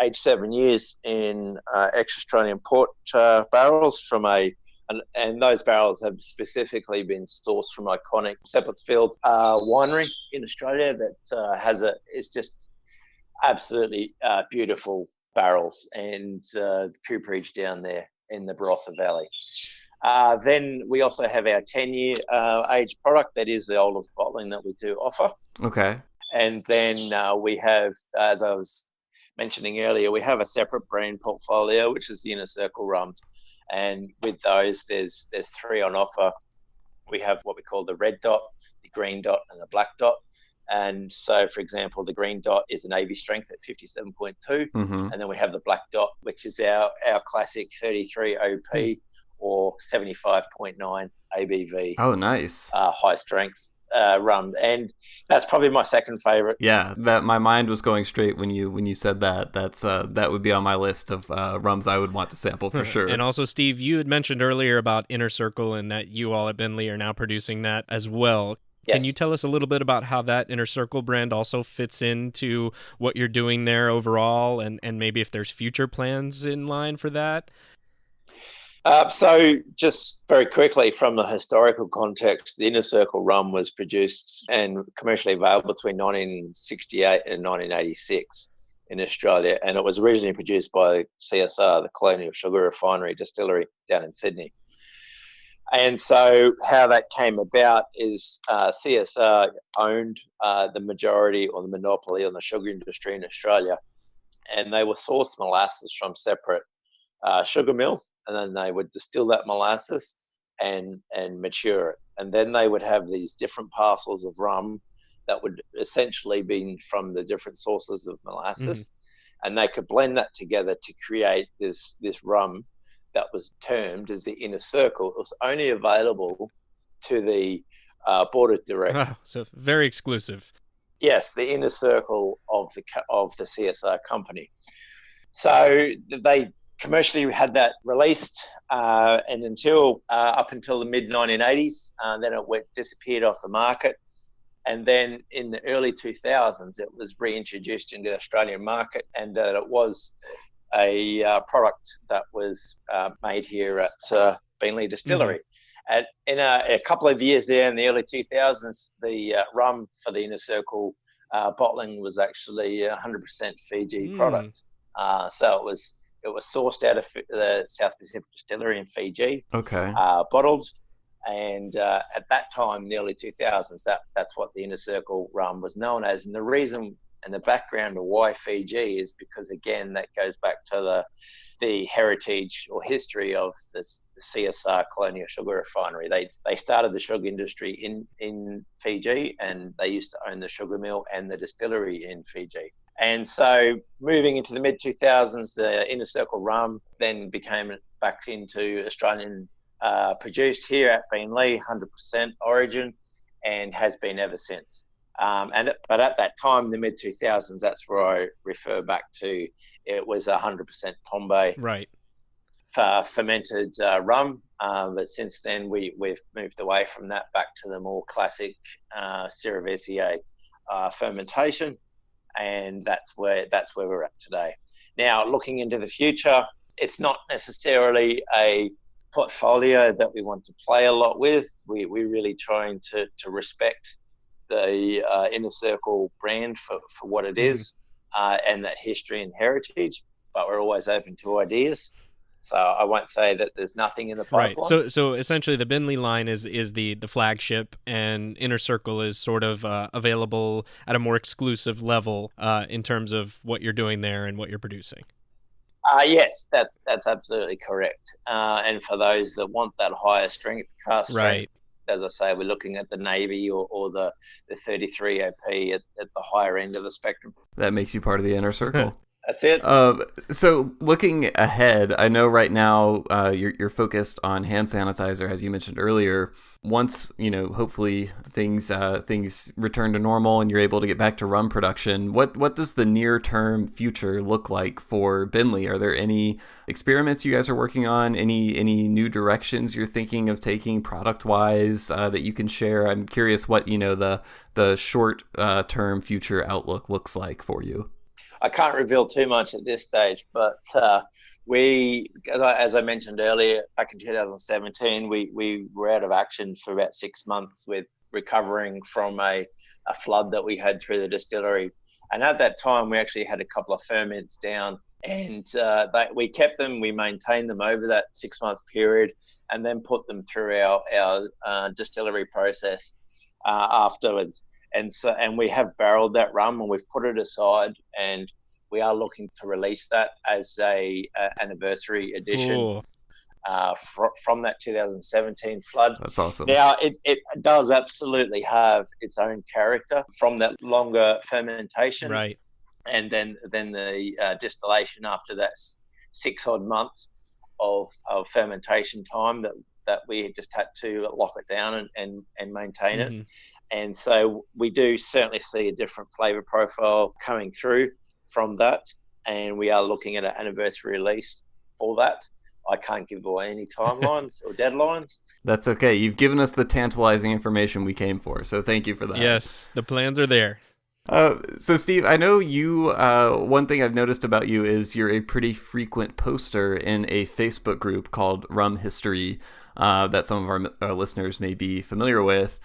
aged 7 years in ex-Australian port barrels and those barrels have specifically been sourced from iconic Seppeltsfield winery in Australia that it's just absolutely beautiful barrels, and cooperage down there in the Barossa Valley. Then we also have our 10-year age product. That is the oldest bottling that we do offer. Okay. And then we have, as I was mentioning earlier, we have a separate brand portfolio, which is the Inner Circle rums. And with those, there's 3 on offer. We have what we call the red dot, the green dot, and the black dot. And so, for example, the green dot is an AB strength at 57.2. Mm-hmm. And then we have the black dot, which is our classic 33 OP or 75.9 ABV. Oh, nice. High strength rum, and that's probably my second favorite. Yeah, that my mind was going straight when you said that. That would be on my list of rums I would want to sample for sure. And also, Steve, you had mentioned earlier about Inner Circle and that you all at Beenleigh are now producing that as well. Yes. Can you tell us a little bit about how that Inner Circle brand also fits into what you're doing there overall, and maybe if there's future plans in line for that? So just very quickly, from the historical context, the Inner Circle rum was produced and commercially available between 1968 and 1986 in Australia, and it was originally produced by CSR, the Colonial Sugar Refinery Distillery down in Sydney. And so how that came about is CSR owned the majority or the monopoly on the sugar industry in Australia, and they would source molasses from separate sugar mills, and then they would distill that molasses and mature it, and then they would have these different parcels of rum that would essentially be from the different sources of molasses, and they could blend that together to create this rum that was termed as the Inner Circle. It was only available to the board of directors. Oh, so very exclusive. Yes, the Inner Circle of the CSR company. So they commercially had that released, and up until the mid 1980s, then it disappeared off the market. And then in the early 2000s, it was reintroduced into the Australian market, and it was a product that was made here at Beenleigh Distillery. And in a couple of years there in the early 2000s, the rum for the Inner Circle bottling was actually 100% Fiji product. So it was sourced out of the South Pacific Distillery in Fiji, bottled, and at that time, in the early 2000s, that's what the Inner Circle rum was known as. And the reason and the background of why Fiji is because, again, that goes back to the heritage or history of the CSR Colonial Sugar Refinery. They started the sugar industry in Fiji, and they used to own the sugar mill and the distillery in Fiji. And so moving into the mid 2000s, the Inner Circle rum then became back into Australian produced here at Beenleigh, 100% origin, and has been ever since. But at that time, the mid 2000s, that's where I refer back to. It was 100% Pombe, right, fermented rum. But since then, we've moved away from that back to the more classic Cerevisier fermentation, and that's where we're at today. Now, looking into the future, it's not necessarily a portfolio that we want to play a lot with. We're really trying to respect the Inner Circle brand for what it is, and that history and heritage, but we're always open to ideas. So I won't say that there's nothing in the pipeline. Right. So essentially the Beenleigh line is the flagship, and Inner Circle is sort of available at a more exclusive level in terms of what you're doing there and what you're producing. Yes, that's absolutely correct. And for those that want that higher strength, cast strength, right, as I say, we're looking at the Navy or the 33 OP at the higher end of the spectrum. That makes you part of the Inner Circle. That's it. So looking ahead, I know right now you're focused on hand sanitizer, as you mentioned earlier. Once, hopefully things return to normal and you're able to get back to rum production, what does the near-term future look like for Beenleigh? Are there any experiments you guys are working on? Any new directions you're thinking of taking product-wise that you can share? I'm curious what, the short-term future outlook looks like for you. I can't reveal too much at this stage, but we, as I mentioned earlier, back in 2017, we were out of action for about 6 months with recovering from a flood that we had through the distillery. And at that time, we actually had a couple of ferments down, and we kept them, we maintained them over that 6-month period, and then put them through our distillery process afterwards. And we have barreled that rum and we've put it aside, and we are looking to release that as a anniversary edition from that 2017 flood. That's awesome. Now it does absolutely have its own character from that longer fermentation, right? And then the distillation after that 6 odd months of fermentation time that we just had to lock it down and maintain it. And so we do certainly see a different flavour profile coming through from that. And we are looking at an anniversary release for that. I can't give away any timelines or deadlines. That's okay. You've given us the tantalizing information we came for. So thank you for that. Yes, the plans are there. So Steve, I know you, one thing I've noticed about you is you're a pretty frequent poster in a Facebook group called Rum History that some of our listeners may be familiar with.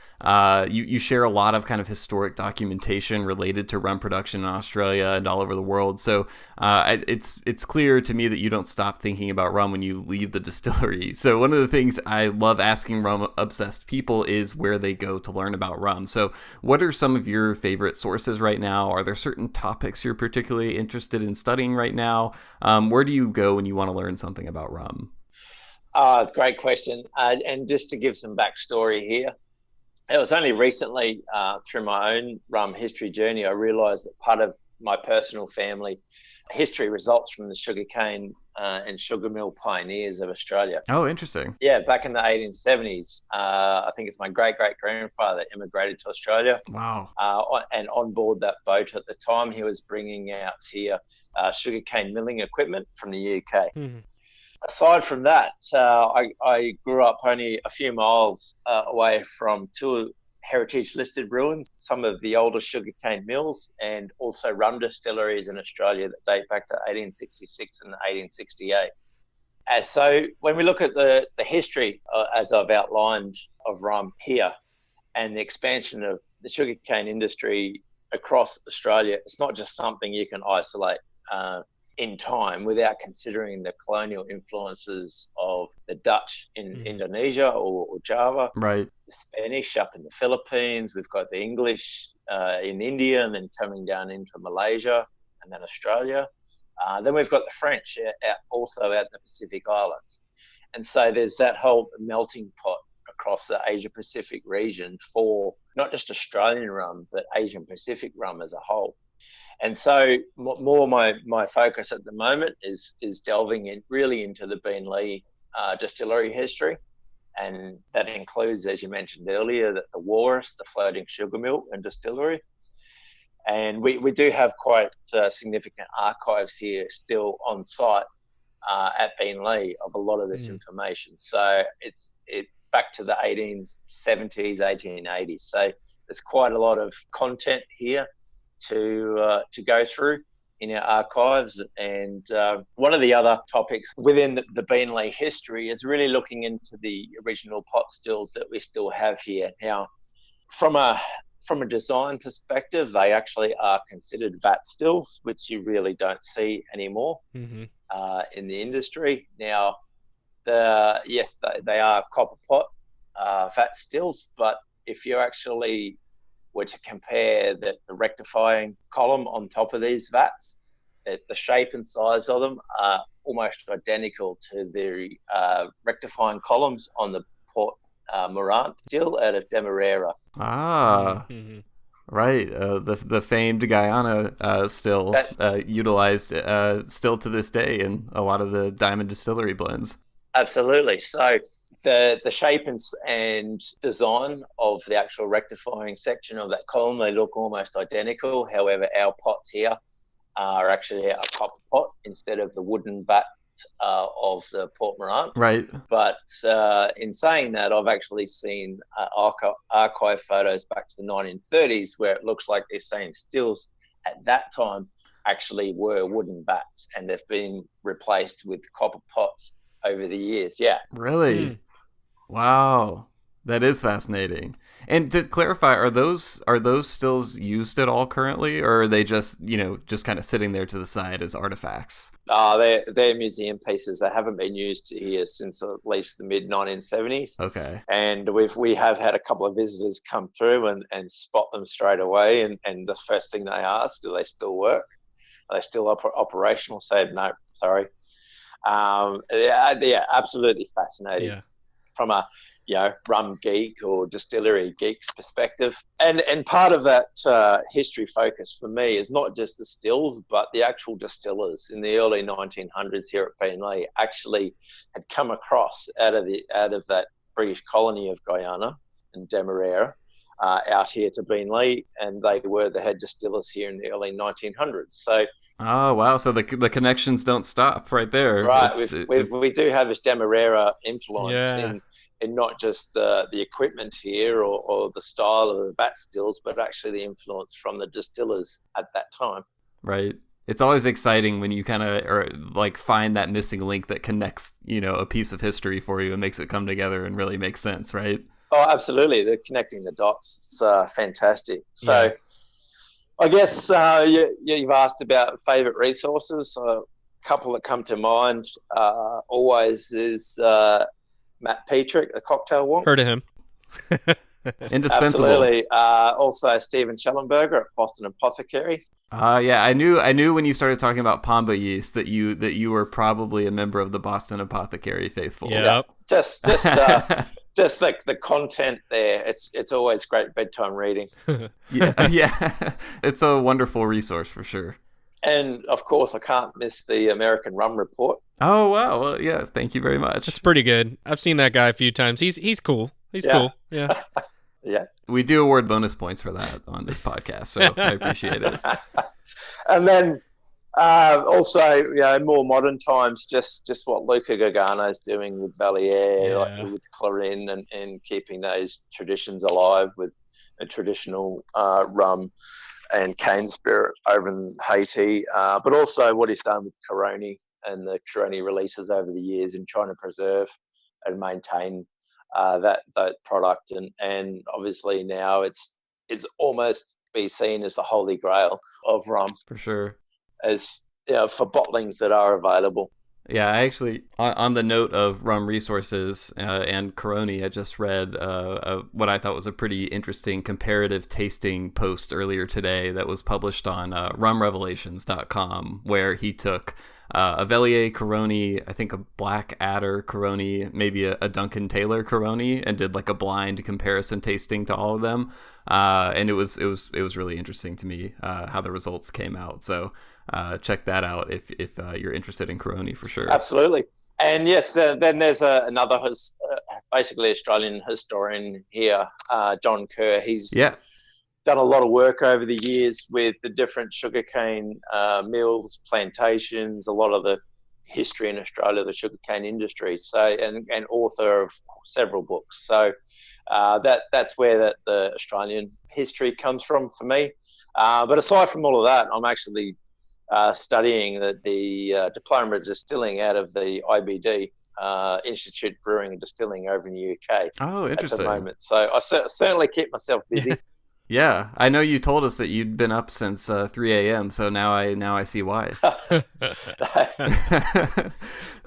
You share a lot of kind of historic documentation related to rum production in Australia and all over the world. So it's clear to me that you don't stop thinking about rum when you leave the distillery. So one of the things I love asking rum-obsessed people is where they go to learn about rum. So what are some of your favorite sources right now? Are there certain topics you're particularly interested in studying right now? Where do you go when you want to learn something about rum? Great question. And just to give some backstory here, it was only recently through my own rum history journey, I realised that part of my personal family history results from the sugarcane and sugar mill pioneers of Australia. Oh, interesting. Yeah, back in the 1870s, I think it's my great-great-grandfather immigrated to Australia. Wow. And on board that boat at the time, he was bringing out here sugarcane milling equipment from the UK. Mm-hmm. Aside from that, I grew up only a few miles away from two heritage-listed ruins, some of the older sugarcane mills, and also rum distilleries in Australia that date back to 1866 and 1868. And so when we look at the history, as I've outlined, of rum here and the expansion of the sugarcane industry across Australia, it's not just something you can isolate in time without considering the colonial influences of the Dutch in Indonesia or Java, right? The Spanish up in the Philippines. We've got the English in India, and then coming down into Malaysia and then Australia. Then we've got the French also out in the Pacific Islands. And so there's that whole melting pot across the Asia Pacific region for not just Australian rum, but Asian Pacific rum as a whole. And so more my focus at the moment is delving in really into the Beenleigh distillery history. And that includes, as you mentioned earlier, the Walrus, the floating sugar mill and distillery. And we do have quite significant archives here still on site at Beenleigh of a lot of this information. So it's back to the 1870s, 1880s. So there's quite a lot of content here to go through in our archives. And one of the other topics within the Beenleigh history is really looking into the original pot stills that we still have here. Now, from a design perspective, they actually are considered vat stills, which you really don't see anymore in the industry. Now, yes, they are copper pot vat stills, but if you actually were to compare the rectifying column on top of these vats, the shape and size of them are almost identical to the rectifying columns on the Port Morant still out of Demerara. Right. The famed Guyana still utilized still to this day in a lot of the diamond distillery blends. Absolutely. So the shape and design of the actual rectifying section of that column, they look almost identical. However, our pots here are actually a copper pot instead of the wooden vat of the Port Morant. Right. But in saying that, I've actually seen archive photos back to the 1930s where it looks like these same stills at that time actually were wooden vats, and they've been replaced with copper pots over the years. Yeah. Really? Wow. That is fascinating. And to clarify, are those stills used at all currently, or are they just kind of sitting there to the side as artifacts? They're museum pieces. They haven't been used here since at least the mid 1970s. Okay. And we have had a couple of visitors come through and spot them straight away. And the first thing they ask, do they still work? Are they still operational? Say, no, sorry. Yeah, absolutely fascinating. Yeah. From a rum geek or distillery geek's perspective. And part of that history focus for me is not just the stills, but the actual distillers in the early 1900s here at Beenleigh actually had come across out of that British colony of Guyana and Demerara out here to Beenleigh, and they were the head distillers here in the early 1900s. So oh, wow. So the connections don't stop right there. Right. We do have this Demerara influence in not just the equipment here or the style of the vat stills, but actually the influence from the distillers at that time. Right. It's always exciting when you kind of find that missing link that connects, a piece of history for you and makes it come together and really make sense, right? Oh, absolutely. They're connecting the dots. It's fantastic. So yeah. I guess you've asked about favourite resources. A couple that come to mind always is Matt Petrick, the cocktail wonk. Heard of him. Indispensable. Absolutely. Also Stephen Schellenberger at Boston Apothecary. Yeah, I knew when you started talking about Pamba yeast that you were probably a member of the Boston Apothecary faithful. Yep. Yeah. Just like the content there, it's always great bedtime reading. yeah, it's a wonderful resource for sure. And of course, I can't miss the American Rum Report. Oh wow, well, yeah, thank you very much. It's pretty good. I've seen that guy a few times. He's cool. He's cool. Yeah. Yeah. We do award bonus points for that on this podcast, so I appreciate it. And then also, more modern times, just what Luca Gargano is doing with Valier, with Clarin, and keeping those traditions alive with a traditional rum and cane spirit over in Haiti, but also what he's done with Coroni and the Coroni releases over the years in trying to preserve and maintain that product. And obviously now it's almost be seen as the holy grail of rum. For sure. As for bottlings that are available. Yeah, I actually, on the note of rum resources and Coroni, I just read what I thought was a pretty interesting comparative tasting post earlier today that was published on rumrevelations.com, where he took a Velier Coroni, I think a Black Adder Coroni, maybe a Duncan Taylor Coroni, and did like a blind comparison tasting to all of them. And it was really interesting to me how the results came out. So check that out if you're interested in Coroni for sure. Absolutely. And yes, then there's another basically Australian historian here, John Kerr. He's done a lot of work over the years with the different sugarcane mills, plantations, a lot of the history in Australia, the sugarcane industry. So, and author of several books. So that's where the Australian history comes from for me. But aside from all of that, I'm actually studying the diploma of distilling out of the IBD, Institute Brewing and Distilling over in the UK. Oh, interesting. At the moment. So I certainly keep myself busy. Yeah, I know you told us that you'd been up since 3 a.m., so now I see why.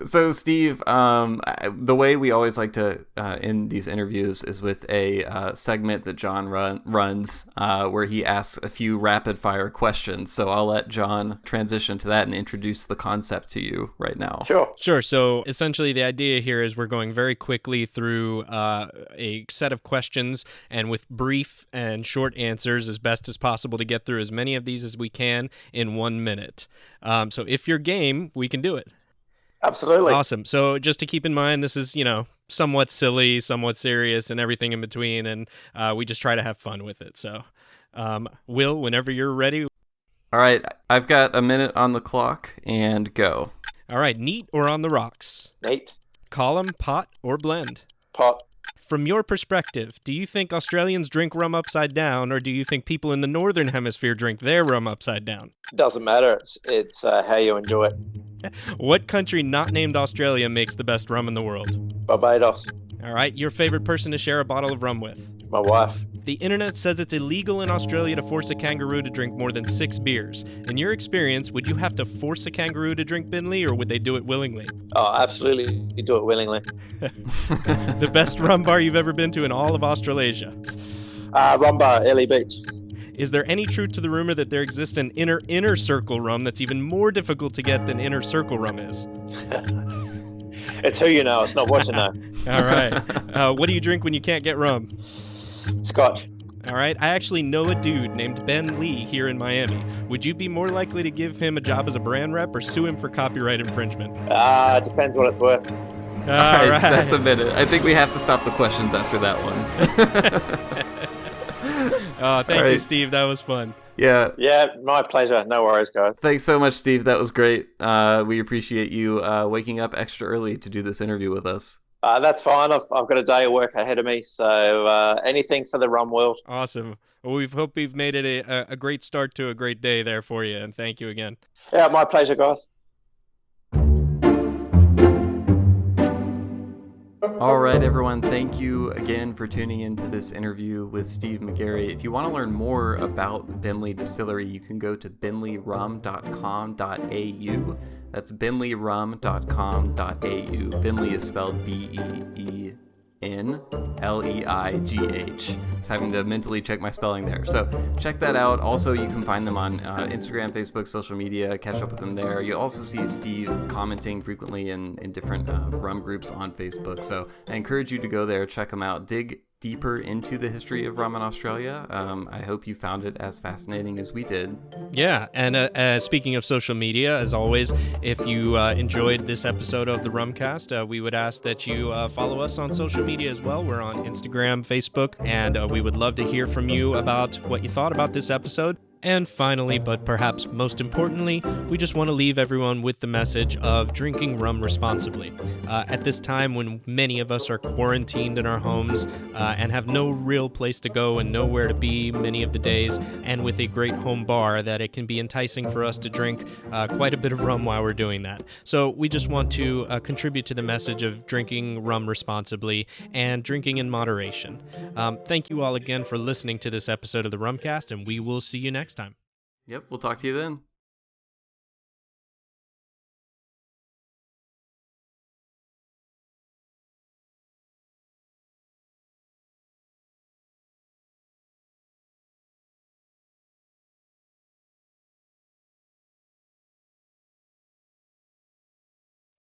So, Steve, the way we always like to end these interviews is with a segment that John runs where he asks a few rapid-fire questions. So I'll let John transition to that and introduce the concept to you right now. Sure. So essentially the idea here is we're going very quickly through a set of questions, and with brief and short answers as best as possible to get through as many of these as we can in 1 minute. So if you're game, we can do it. Absolutely. Awesome. So just to keep in mind, this is, somewhat silly, somewhat serious, and everything in between, and we just try to have fun with it. So, Will, whenever you're ready. All right. I've got a minute on the clock, and go. All right. Neat or on the rocks? Neat. Column, pot, or blend? Pot. From your perspective, do you think Australians drink rum upside down, or do you think people in the Northern Hemisphere drink their rum upside down? Doesn't matter. It's how you enjoy it. What country not named Australia makes the best rum in the world? Barbados. All right. Your favorite person to share a bottle of rum with? My wife. The internet says it's illegal in Australia to force a kangaroo to drink more than 6 beers. In your experience, would you have to force a kangaroo to drink Beenleigh, or would they do it willingly? Oh, absolutely. You do it willingly. The best rum bar you've ever been to in all of Australasia? Rum bar, Ellie Beach. Is there any truth to the rumor that there exists an inner circle rum that's even more difficult to get than inner circle rum is? It's who you know. It's not what you know. All right. What do you drink when you can't get rum? Scotch. All right. I actually know a dude named Ben Lee here in Miami. Would you be more likely to give him a job as a brand rep or sue him for copyright infringement? Depends what it's worth. All right. That's a minute. I think we have to stop the questions after that one. Thank you, Steve. That was fun. Yeah. Yeah, my pleasure. No worries, guys. Thanks so much, Steve. That was great. We appreciate you waking up extra early to do this interview with us. That's fine. I've got a day of work ahead of me, so anything for the rum world. Awesome. Well, we hope we've made it a great start to a great day there for you, and thank you again. Yeah, my pleasure, guys. All right, everyone. Thank you again for tuning into this interview with Steve Magarry. If you want to learn more about Beenleigh Distillery, you can go to beenleighrum.com.au. That's beenleighrum.com.au. Beenleigh is spelled Beenleigh. Just having to mentally check my spelling there. So check that out. Also, you can find them on Instagram, Facebook, social media. Catch up with them there. You'll also see Steve commenting frequently in different rum groups on Facebook. So I encourage you to go there, check them out, dig deeper into the history of rum in Australia. I hope you found it as fascinating as we did. Yeah, and speaking of social media, as always, if you enjoyed this episode of the Rumcast, we would ask that you follow us on social media as well. We're on Instagram, Facebook, and we would love to hear from you about what you thought about this episode. And finally, but perhaps most importantly, we just want to leave everyone with the message of drinking rum responsibly. At this time when many of us are quarantined in our homes and have no real place to go and nowhere to be many of the days, and with a great home bar, that it can be enticing for us to drink quite a bit of rum while we're doing that. So we just want to contribute to the message of drinking rum responsibly and drinking in moderation. Thank you all again for listening to this episode of the Rumcast, and we will see you next time. Yep, we'll talk to you then.